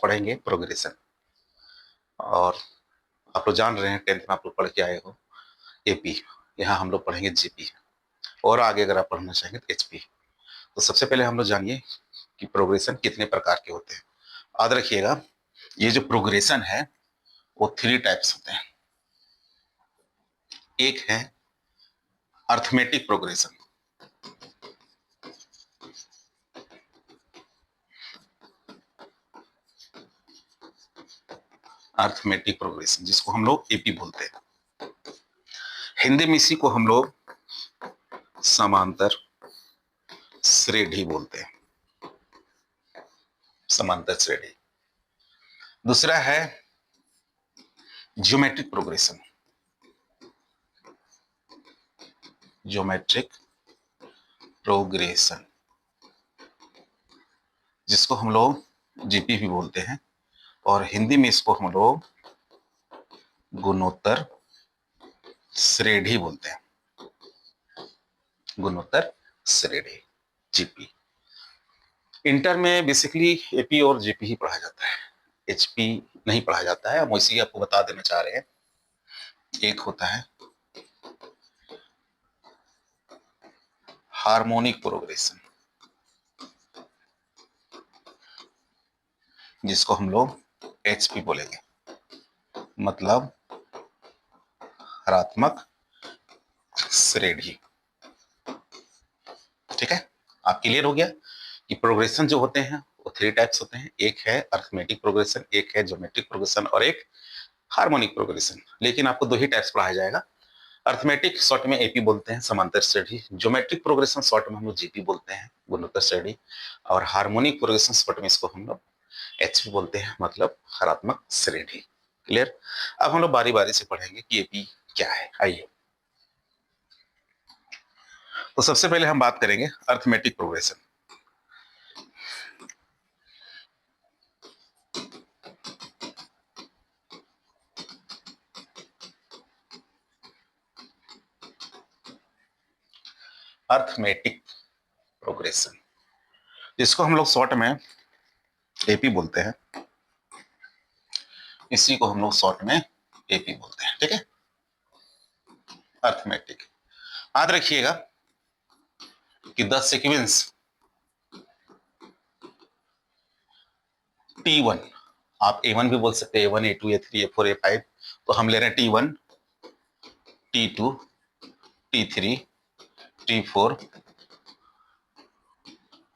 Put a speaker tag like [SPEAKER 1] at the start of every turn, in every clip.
[SPEAKER 1] पढ़ेंगे प्रोग्रेशन। और आप लोग जान रहे हैं 10th में आप लोग पढ़ के आए हो एपी, यहाँ हम लोग पढ़ेंगे जीपी, और आगे अगर आप पढ़ना चाहेंगे तो एचपी। तो सबसे पहले हम लोग जानिए कि प्रोग्रेशन कितने प्रकार के होते हैं। याद रखिएगा, ये जो प्रोग्रेशन है वो 3 टाइप्स होते हैं। एक है अर्थमेटिक प्रोग्रेशन, अर्थमेटिक प्रोग्रेशन जिसको हम लोग एपी बोलते हैं। हिंदी में इसी को हम लोग समांतर श्रेणी बोलते हैं, समांतर श्रेणी। दूसरा है ज्योमेट्रिक प्रोग्रेशन, ज्योमेट्रिक प्रोग्रेशन जिसको हम लोग जीपी भी बोलते हैं, और हिंदी में इसको हम लोग गुणोत्तर श्रेणी बोलते हैं, गुणोत्तर श्रेणी जीपी। इंटर में बेसिकली एपी और जीपी ही पढ़ा जाता है, एचपी नहीं पढ़ा जाता है। हम इसी आपको बता देना चाह रहे हैं। एक होता है हार्मोनिक प्रोग्रेशन जिसको हम लोग एचपी बोलेंगे, मतलब हरात्मक श्रेणी। ठीक है, आप क्लियर हो गया कि प्रोग्रेशन जो होते हैं वो 3 टाइप्स होते हैं। एक है अर्थमेटिक प्रोग्रेशन, एक है ज्योमेट्रिक प्रोग्रेशन, और एक हार्मोनिक प्रोग्रेशन। लेकिन आपको 2 ही टाइप्स पढ़ाया जाएगा। अर्थमेटिक शॉर्ट में एपी बोलते हैं, समांतर श्रेणी। ज्योमेट्रिक प्रोग्रेशन शॉर्ट में हम लोग जीपी बोलते हैं, गुणोत्तर श्रेणी। और हार्मोनिक प्रोग्रेशन शॉर्ट में इसको हम लोग एचपी बोलते हैं, मतलब हरात्मक श्रेणी। क्लियर। अब हम लोग बारी बारी से पढ़ेंगे कि एपी क्या है। आइए, तो सबसे पहले हम बात करेंगे अर्थमेटिक प्रोग्रेशन। अर्थमेटिक प्रोग्रेशन जिसको हम लोग शॉर्ट में एपी बोलते हैं, इसी को हम लोग शॉर्ट में एपी बोलते हैं। ठीक है, अर्थमेटिक। याद रखिएगा कि 10 सीक्वेंस T1, आप A1 भी बोल सकते हैं, A1 A2 A3 A4 A5। तो हम ले रहे हैं T1 T2 T3 T4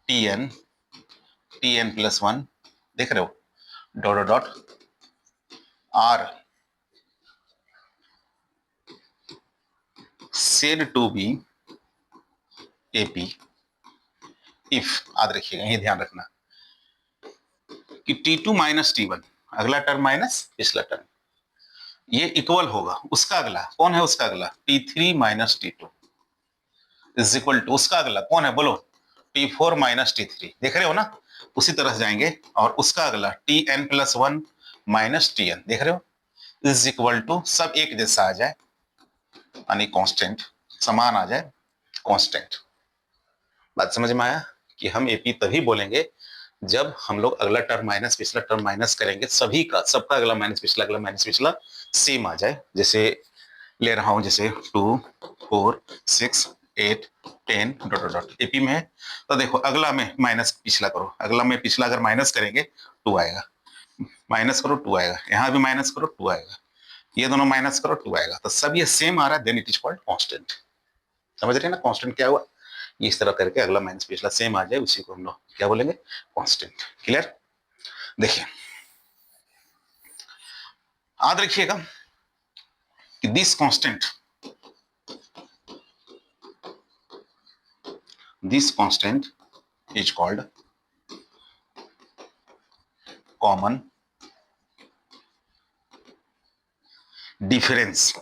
[SPEAKER 1] TN TN+1, देख रहे हो, dot dot dot R said to be AP if, याद रखिएगा, ये ध्यान रखना कि T2 माइनस T1, अगला टर्म माइनस पिछला टर्म, ये इक्वल होगा उसका अगला। कौन है उसका अगला? T3 minus T2 is equal to उसका अगला कौन है, बोलो? T4 minus T3। देख रहे हो ना, उसी तरह से जाएंगे। और उसका अगला TN+1 माइनस TN, देख रहे हो, इज इक्वल टू, सब एक जैसा आ जाए, यानी कांस्टेंट, समान आ जाए, कांस्टेंट। बात समझ में आया कि हम एपी तभी बोलेंगे जब हम लोग अगला टर्म माइनस पिछला टर्म माइनस करेंगे, सभी का, सबका अगला माइनस पिछला, अगला माइनस पिछला सेम आ जाए। जैसे ले रहा हूं, जैसे 2 4 6 8 10 डॉट डॉट एपी में है, तो देखो अगला में माइनस पिछला करो, अगला में पिछला अगर माइनस करेंगे 2 आएगा, माइनस करो 2 आएगा, यहां भी माइनस करो 2 आएगा, ये दोनों माइनस करो 2 आएगा। तो सब ये सेम आ रहा है, then it is called constant. समझ रहे हैं ना कांस्टेंट क्या हुआ? इस तरह करके अगला माइनस पिछला सेम आ जाए, उसी को हम लोग क्या बोलेंगे? कांस्टेंट। क्लियर। देखिए, याद रखिएगा कि this constant, this constant is called common difference.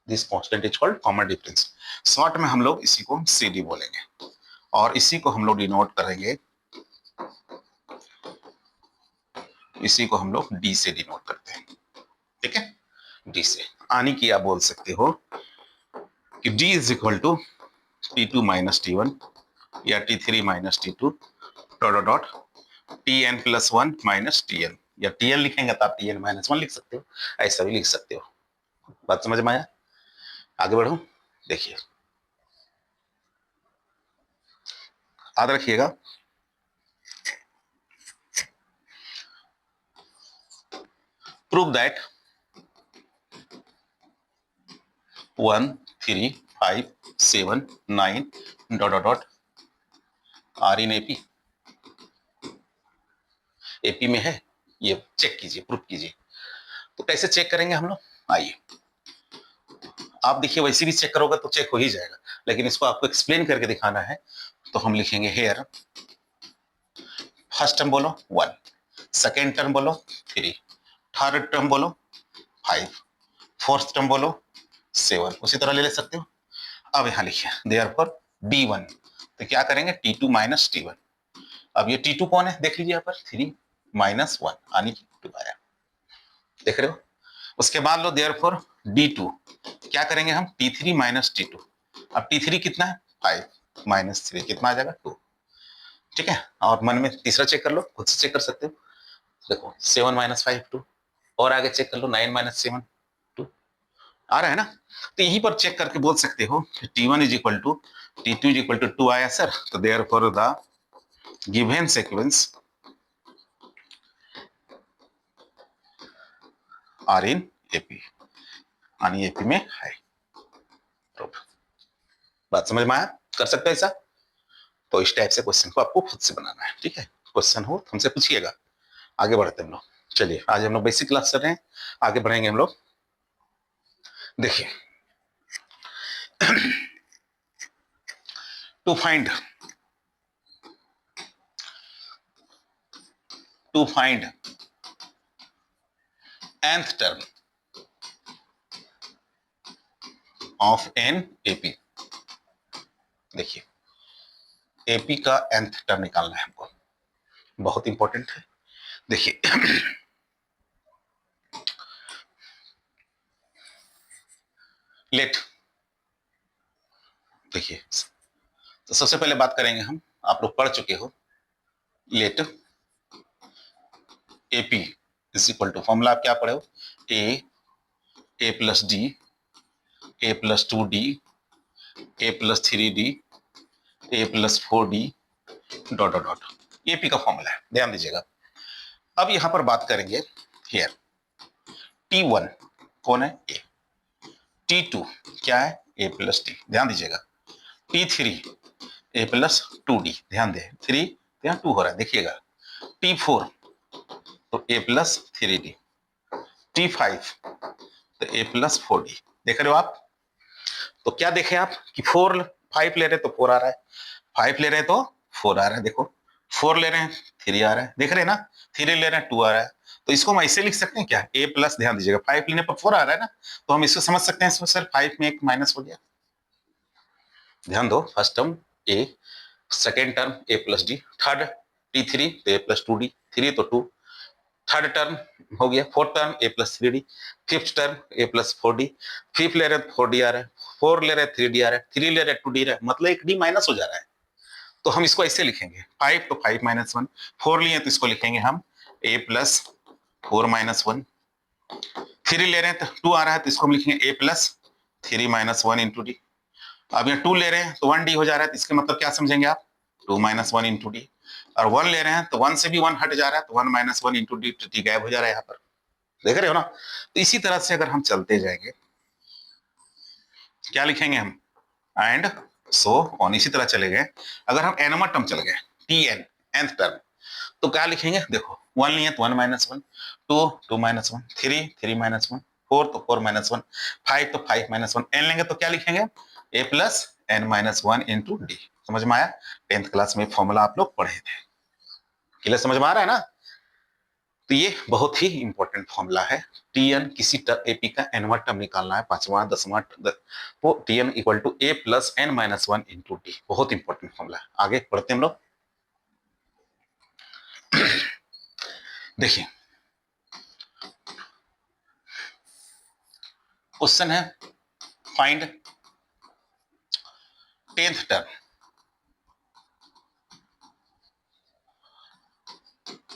[SPEAKER 1] This constant is called common difference. Short में हम लोग इसी को सीडी बोलेंगे, और इसी को हम लोग डिनोट करेंगे, इसी को हम लोग डी से डिनोट करते हैं। ठीक है, डी से। आनी कि आप बोल सकते हो कि d is equal to T2 minus T1 या T3 minus T2 dot dot dot Tn plus 1 minus Tn, या Tn लिखेंगे तो आप Tn माइनस 1 लिख सकते हो, ऐसा भी लिख सकते हो। बात समझ में आया? आगे बढ़ो। देखिए याद रखिएगा, prove that 1 3 5 7 9 dot dot dot are in AP, AP में है, ये चेक कीजिए, प्रूफ कीजिए। तो कैसे चेक करेंगे हम लोग, आइए। आप देखिए वैसे भी चेक करोगे तो चेक हो ही जाएगा, लेकिन इसको आपको एक्सप्लेन करके दिखाना है, तो हम लिखेंगे हेयर, फर्स्ट टर्म बोलो 1, सेकेंड टर्म बोलो 3, थर्ड टर्म बोलो 5, फोर्थ टर्म बोलो 7, उसी तरह ले सकते हो। अब यहां लिखिए देयरफॉर D1, तो क्या करेंगे T2 माइनस T1। अब ये T2 कौन है देख लीजिए, यहाँ पर 3 माइनस 1 यानी कि 2 आया, देख रहे हो। उसके बाद लो देयरफॉर D2, क्या करेंगे हम T3 माइनस T2। अब T3 कितना है 5 माइनस 3 कितना आ जाएगा 2, ठीक है। और मन में तीसरा चेक कर लो, खुद से चेक कर सकते हो, देखो 7 माइनस 5 2, और आगे चेक कर लो 9 माइनस 7 2, आ रहा है ना। तो यहीं पर चेक करके बोल सकते हो T1 is equal to T2 is equal to 2 आया सर, तो therefore the given sequence are in AP, यानी एपी में है। बात समझ में आया? कर सकते हैं ऐसा। तो इस टाइप से क्वेश्चन को आपको खुद से बनाना है, ठीक है। क्वेश्चन हो तो हमसे पूछिएगा। आगे बढ़ते हैं हम लोग, चलिए आज हम लोग बेसिक क्लास कर रहे हैं, आगे बढ़ेंगे हम लोग। देखिए to find nth term of an AP, देखिए एपी का nth टर्म निकालना है हमको, बहुत इंपॉर्टेंट है। देखिए लेट, देखिए तो सबसे पहले बात करेंगे हम, आप लोग पढ़ चुके हो, let AP is equal to, formula आप क्या पढ़े हो, a plus d, a plus 2D, a plus 3D, a plus 4D dot dot dot, AP का फॉर्मूला है, ध्यान दीजिएगा। अब यहां पर बात करेंगे हियर T1 कौन है ए, T2 क्या है ए प्लस डी, ध्यान दीजिएगा। T3 ए प्लस 2D, ध्यान दे 3 यहाँ 2 हो रहा है देखिएगा। T4 तो ए प्लस 3D, T5 तो ए प्लस 4D, देख रहे हो आप। तो क्या देखे आप कि 4 5 ले रहे तो 4 आ रहा है, 5 ले रहे तो 4 आ रहा है, देखो 4 ले रहे हैं 3 आ रहा है, देख रहे हैं ना, 3 ले रहे हैं 2 आ रहा है। तो इसको हम ऐसे लिख सकते हैं क्या, ए प्लस, ध्यान दीजिएगा 5 लेने पर 4 आ रहा है ना, तो हम इसको समझ सकते हैं इसमें सर 5 में एक माइनस हो गया, ध्यान दो। फर्स्ट टर्म ए, सेकेंड टर्म ए प्लस डी, थर्ड T3 तो ए प्लस 2D, 3 तो 2, थर्ड टर्म हो गया, फोर्थ टर्म ए प्लस 3D, फिफ्थ टर्म ए प्लस 4D, फिफ्थ ले रहे 4D आ रहा है, 4 ले रहे 3D आ रहा है, 3 ले रहे 2D रहा है, मतलब एक D माइनस हो जा रहा है। तो हम इसको ऐसे लिखेंगे 5 तो 5 माइनस 1, 4 लिए तो इसको लिखेंगे हम ए प्लस 4 माइनस 1, 3 ले रहे हैं तो 2 आ रहा है तो इसको हम लिखेंगे a plus 3 minus 1 into d. अब यहाँ 2 ले रहे हैं तो 1D हो जा रहा है, तो इसके मतलब क्या समझेंगे आप, 2 माइनस 1 इंटू डी। और 1 ले रहे हैं तो 1 से भी 1 हट जा रहा है, तो 1 माइनस 1 इंटू डी, टी गायब हो जा रहा है यहाँ पर, देख रहे हो ना। तो इसी तरह से अगर हम चलते जाएंगे, क्या लिखेंगे हम, एंड सो ऑन, इसी तरह चले गए। अगर हम एनवा टर्म चले गए, Tn nth टर्म, तो क्या लिखेंगे, देखो 1 लिए तो 1 माइनस 1, 2 2 माइनस 1, 3 3 माइनस 1, 4 तो 4 माइनस 1, 5 तो 5 माइनस 1, एन लेंगे तो क्या लिखेंगे a plus n minus 1 into d. समझ में आया? 10th क्लास में फॉर्मूला आप लोग पढ़े थे, क्लियर, समझ में आ रहा है ना। तो ये बहुत ही इंपॉर्टेंट फॉर्मूला है। Tn किसी एपी का एनवा टर्म निकालना है, 5वां 10वां, वो Tn equal to a plus n minus 1 into d, बहुत इंपॉर्टेंट फॉर्मूला है। आगे पढ़ते हम लोग। देखिए क्वेश्चन है, find 10th term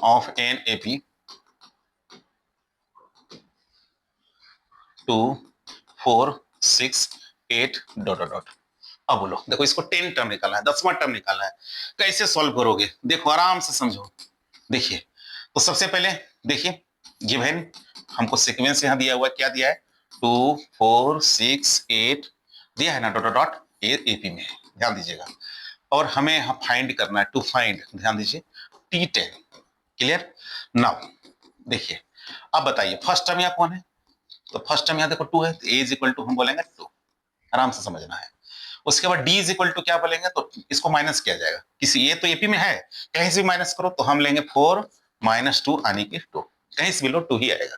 [SPEAKER 1] of an AP 2 4 6 8 dot dot dot. अब बोलो, देखो इसको 10 टर्म निकालना है, 10वां टर्म निकालना है। कैसे सॉल्व करोगे? देखो आराम से समझो। देखिए, तो सबसे पहले देखिए, गिवन हमको सीक्वेंस यहां दिया हुआ है, क्या दिया है? 2 4 6 8 दिया है ना, डॉट डॉट डॉट, ये एपी में है, ध्यान दीजिएगा। और हमें यहां फाइंड करना है, टू फाइंड, ध्यान दीजिए, T10। क्लियर? नाउ देखिए, अब बताइए फर्स्ट टर्म यहाँ कौन है? तो फर्स्ट टर्म यहाँ देखो 2 है, तो ए इज इक्वल टू हम बोलेंगे 2, आराम से समझना है। उसके बाद डी इज इक्वल टू क्या बोलेंगे? तो इसको माइनस किया जाएगा, किसी ये तो एपी में है, कहीं से भी माइनस करो, तो हम लेंगे 4 माइनस 2 यानी कि 2, कहीं से भी लो 2 ही आएगा।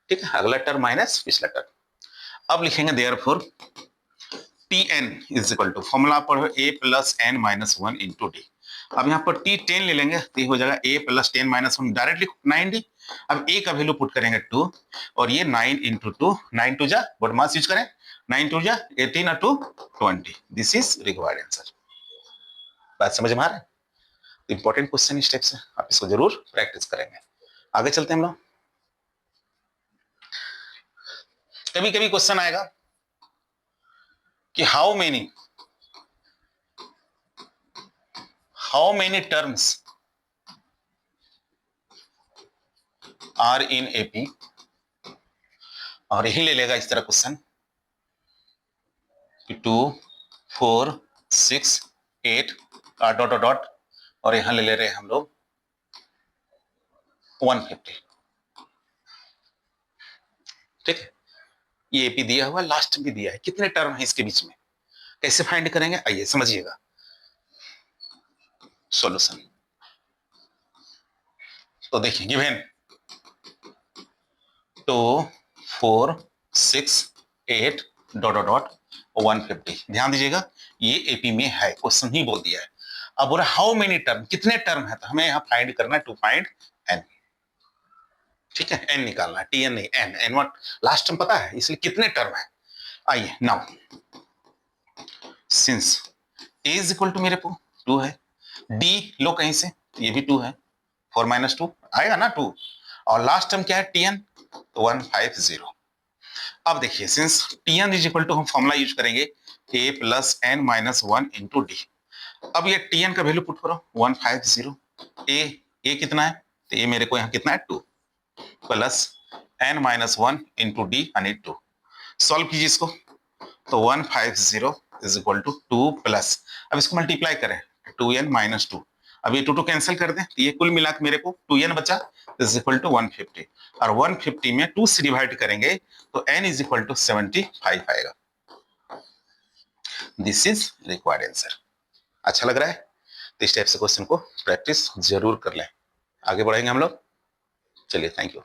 [SPEAKER 1] ठीक है, अगला टर्म माइनस पिछला टर्म। अब लिखेंगे therefore Tn is equal to, formula पढ़ो a plus n minus 1 into d. अब यहाँ पर T10 ले लेंगे तो ये हो जाएगा a plus 10 minus 1, directly 9d। अब a का वैल्यू पुट करेंगे 2, और ये 9 इंटू 2, 9 टू जा, बोर्ड मास यूज करें, 9 टू जा 18 और 2 20। This is required answer. बात समझ में आ रहा है? इंपॉर्टेंट क्वेश्चन स्टेप से आप इसको जरूर प्रैक्टिस करेंगे। आगे चलते हैं हम लोग। कभी कभी क्वेश्चन आएगा कि how many terms are in AP, और यही ले लेगा इस तरह क्वेश्चन, 2 4 6 8 डॉट डॉट डॉट, और यहां ले ले रहे हैं हम लोग 150। ठीक है, ये एपी दिया हुआ, लास्ट भी दिया है, कितने टर्म है इसके बीच में, कैसे फाइंड करेंगे? आइए समझिएगा सॉल्यूशन। तो देखिए, गिवन 2 4 6 8 डॉट डॉट डॉट 150, ध्यान दीजिएगा ये एपी में है, क्वेश्चन ही बोल दिया है। अब बोला हाउ मेनी टर्म, कितने टर्म है, तो हमें यहाँ फाइंड करना है, टू फाइंड एन। ठीक है, एन निकालना है, टीएन नहीं, n, n what, last term पता है, इसलिए कितने टर्म है। आइए now, since a is equal to मेरे को 2 है, डी लो कहीं से, ये भी 2 है, 4 माइनस 2 आएगा ना 2, और लास्ट टर्म क्या है? टीएन, तो 150। अब देखिए, since tn is equal to, हम फॉर्मूला यूज करेंगे a plus n minus 1 into d. अब ये टीएन का वैल्यू पुट करो 150, ए कितना है? तो ए मेरे को यहाँ कितना है? 2 plus n minus 1 into d यानी 2। सॉल्व कीजिए इसको, तो 150 इज इक्वल टू 2 प्लस, अब इसको मल्टीप्लाई करें, 2n माइनस 2, अब ये 2 कैंसिल कर दें, तो ये कुल मिला के मेरे को 2n बचा, इज इक्वल टू 150, और 150 में 2 से डिवाइड करेंगे तो n इज इक्वल टू 75 आएगा। This is required answer. अच्छा लग रहा है? तो इस टाइप से क्वेश्चन को प्रैक्टिस जरूर कर लें। आगे बढ़ेंगे हम लोग, चलिए, थैंक यू।